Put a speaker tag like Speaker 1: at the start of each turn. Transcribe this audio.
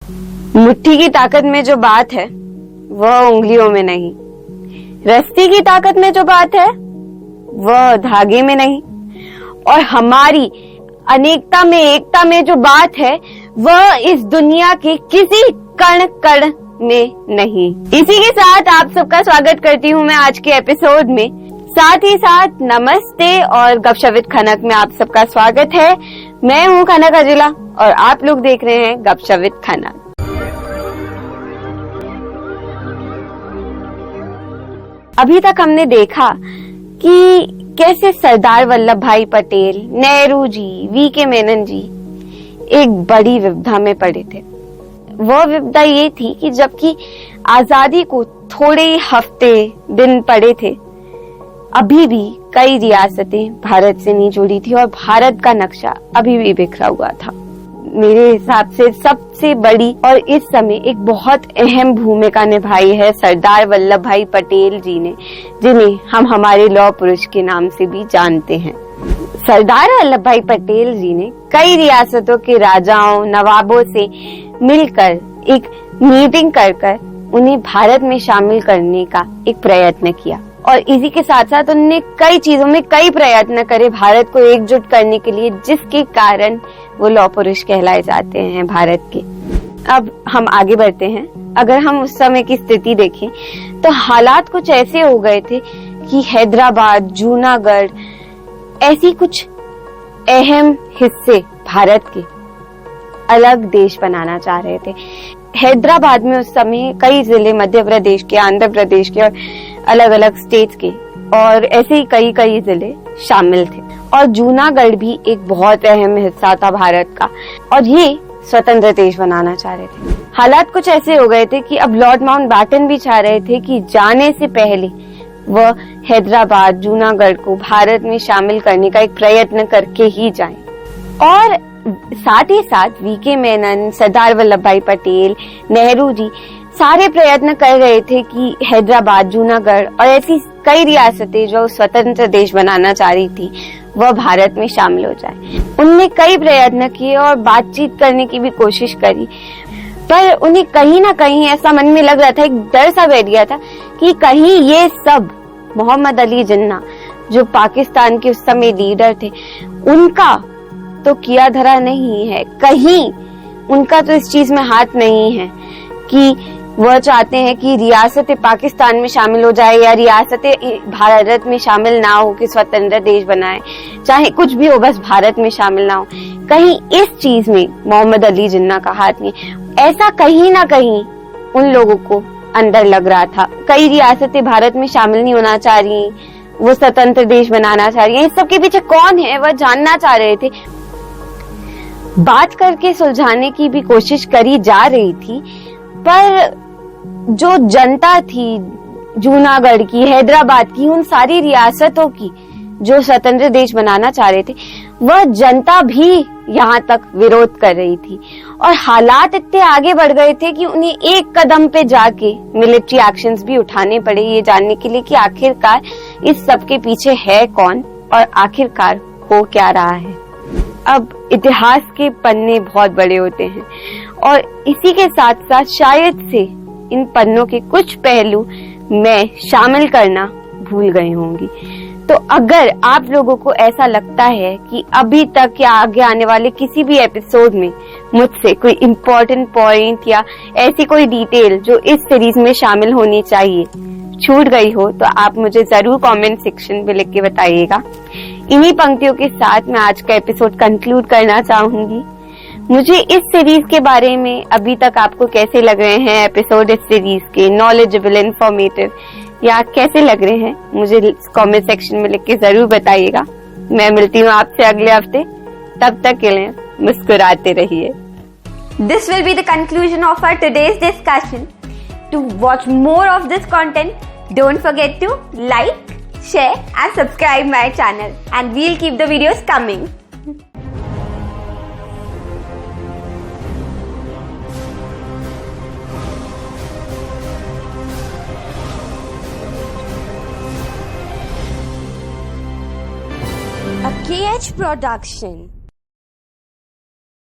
Speaker 1: मुट्ठी की ताकत में जो बात है वह उंगलियों में नहीं, रस्सी की ताकत में जो बात है वह धागे में नहीं, और हमारी अनेकता में एकता में जो बात है वह इस दुनिया के किसी कण कण में नहीं। इसी के साथ आप सबका स्वागत करती हूँ मैं आज के एपिसोड में। साथ ही साथ नमस्ते और गपशप विद खनक में आप सबका स्वागत है। मैं हूँ खनक अजिला और आप लोग देख रहे हैं गपशप विद खनक। अभी तक हमने देखा कि कैसे सरदार वल्लभ भाई पटेल, नेहरू जी, वीके मेनन जी एक बड़ी विपदा में पड़े थे। वह विपदा ये थी कि जबकि आजादी को थोड़े हफ्ते दिन पड़े थे, अभी भी कई रियासतें भारत से नहीं जुड़ी थी और भारत का नक्शा अभी भी बिखरा हुआ था। मेरे हिसाब से सबसे बड़ी और इस समय एक बहुत अहम भूमिका निभाई है सरदार वल्लभ भाई पटेल जी ने, जिन्हें हम हमारे लौह पुरुष के नाम से भी जानते हैं। सरदार वल्लभ भाई पटेल जी ने कई रियासतों के राजाओं, नवाबों से मिलकर एक मीटिंग कर उन्हें भारत में शामिल करने का एक प्रयत्न किया, और इसी के साथ साथ उन्होंने कई चीजों में कई प्रयत्न करे भारत को एकजुट करने के लिए, जिसके कारण वो लौह पुरुष कहलाए जाते हैं भारत के। अब हम आगे बढ़ते हैं। अगर हम उस समय की स्थिति देखें तो हालात कुछ ऐसे हो गए थे कि हैदराबाद, जूनागढ़ ऐसी कुछ अहम हिस्से भारत के अलग देश बनाना चाह रहे थे। हैदराबाद में उस समय कई जिले मध्य प्रदेश के, आंध्र प्रदेश के और अलग अलग स्टेट्स के और ऐसे ही कई जिले शामिल थे, और जूनागढ़ भी एक बहुत अहम हिस्सा था भारत का, और ये स्वतंत्र देश बनाना चाह रहे थे। हालात कुछ ऐसे हो गए थे कि अब लॉर्ड माउंटबेटन भी चाह रहे थे कि जाने से पहले वह हैदराबाद, जूनागढ़ को भारत में शामिल करने का एक प्रयत्न करके ही जाएं। और साथ ही साथ वीके मेनन, सरदार वल्लभ भाई पटेल, नेहरू जी सारे प्रयत्न कर रहे थे कि हैदराबाद, जूनागढ़ और ऐसी कई रियासतें जो स्वतंत्र देश बनाना चाह रही थी वह भारत में शामिल हो जाए। उनने कई प्रयत्न किए और बातचीत करने की भी कोशिश करी, पर उन्हें कहीं ना कहीं ऐसा मन में लग रहा था, एक डर सा बैठ गया था कि कहीं ये सब मोहम्मद अली जिन्ना जो पाकिस्तान के उस समय लीडर थे, उनका तो किया धरा नहीं है, कहीं उनका तो इस चीज में हाथ नहीं है कि वह चाहते हैं कि रियासतें पाकिस्तान में शामिल हो जाए या रियासतें भारत में शामिल ना हो कि स्वतंत्र देश बनाए, चाहे कुछ भी हो, बस भारत में शामिल ना हो। कहीं इस चीज में मोहम्मद अली जिन्ना का हाथ नहीं, ऐसा कहीं ना कहीं उन लोगों को अंदर लग रहा था। कई रियासतें भारत में शामिल नहीं होना चाह रही, वो स्वतंत्र देश बनाना चाह रही है। इस सब के पीछे कौन है वह जानना चाह रहे थे। बात करके सुलझाने की भी कोशिश करी जा रही थी, पर जो जनता थी जूनागढ़ की, हैदराबाद की, उन सारी रियासतों की जो स्वतंत्र देश बनाना चाह रहे थे, वह जनता भी यहाँ तक विरोध कर रही थी। और हालात इतने आगे बढ़ गए थे कि उन्हें एक कदम पे जाके मिलिट्री एक्शंस भी उठाने पड़े, ये जानने के लिए कि आखिरकार इस सब के पीछे है कौन और आखिरकार हो क्या रहा है। अब इतिहास के पन्ने बहुत बड़े होते हैं और इसी के साथ साथ शायद से इन पन्नों के कुछ पहलू मैं शामिल करना भूल गई होंगी। तो अगर आप लोगों को ऐसा लगता है कि अभी तक या आगे आने वाले किसी भी एपिसोड में मुझसे कोई इम्पोर्टेंट पॉइंट या ऐसी कोई डिटेल जो इस सीरीज में शामिल होनी चाहिए छूट गई हो, तो आप मुझे जरूर कमेंट सेक्शन में लिख के बताइएगा। इन्हीं पंक्तियों के साथ मैं आज का एपिसोड कंक्लूड करना चाहूंगी। मुझे इस सीरीज के बारे में अभी तक आपको कैसे लग रहे हैं एपिसोड, इस सीरीज के नॉलेजेबल, इंफॉर्मेटिव या कैसे लग रहे हैं, मुझे कमेंट सेक्शन में लिख के जरूर बताइएगा। मैं मिलती हूँ आपसे अगले हफ्ते, तब तक के लिए मुस्कुराते रहिए।
Speaker 2: This will be the conclusion of our today's discussion. To watch more of this content, don't forget to like, share and subscribe my channel, and we'll keep the videos coming. A KH production.